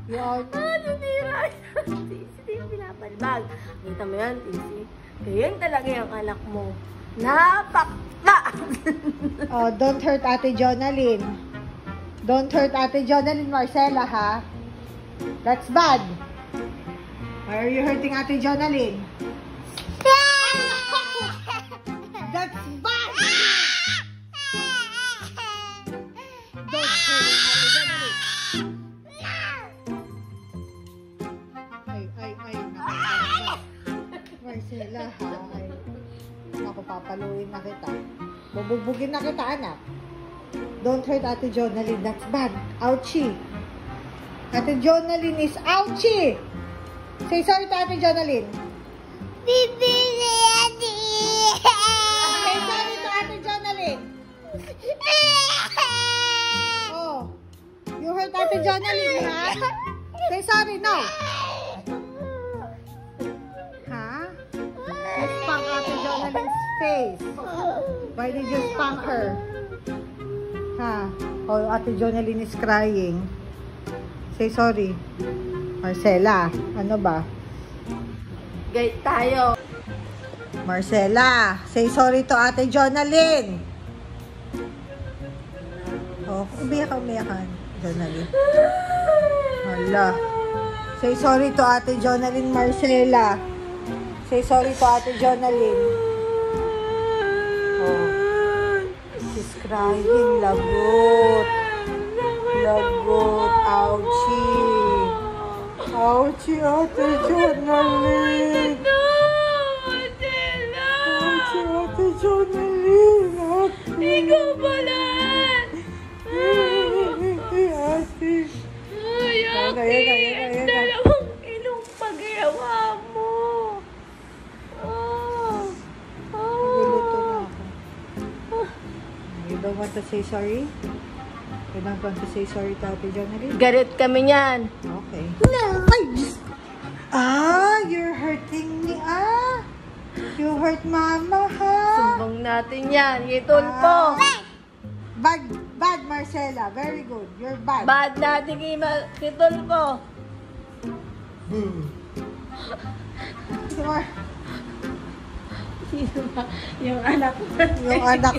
Yan. Nanira. Tisi, yung pinapalbag. Kita mo yan, Tisi. Ganyan talaga yung anak mo. Napakta! Oh, don't hurt Ate Jonalyn. Don't hurt Ate Jonalyn, Marcela, ha? That's bad. Why are you hurting Ate Jonalyn? That's bad! Don't hurt Ate Jonalyn. Ay, Marcela, ha? Ay, ako, papaluin na kita. Bubugbugin na kita, anak. Don't hurt Ate Jonalyn. That's bad. Ouchie. Ate Jonalyn is ouchie. Say sorry to Ate Jonalyn. Bibi Daddy. Say sorry to Ate Jonalyn. Oh. You hurt Ate Jonalyn, ha? Say sorry, no. Ha? You spank Ate Jonalyn's face. Why did you spank her? Ha? Oh, Ate Jonalyn is crying. Say sorry. Marcela, ano ba? Gait tayo. Marcela, say sorry to Ate Jonalyn. Oh, umiyakan. Jonalyn. Hala. Say sorry to Ate Jonalyn, Marcela. Say sorry to Ate Jonalyn. Oh. She's crying. Lagot. Lagot. Ouchie. Ouchie, Ate Jonalyn. Ouchie, Ate Jonalyn. Ikaw pala! Ate. Ay, Ayan. dalawang ilong paggawa mo. Naguluto na ako. You don't want to say sorry? You don't want to say sorry to Ate Jonalyn? Garit kami niyan. Okay. No! Ay, Diyos! You're hurting me, You hurt Mama, ha? Sumbong natin yan. Itulpo. Bad, Marcela. Very good. You're bad. Bad natin kitulpo. Sure. Sino ba? Yung anak mo. Yung anak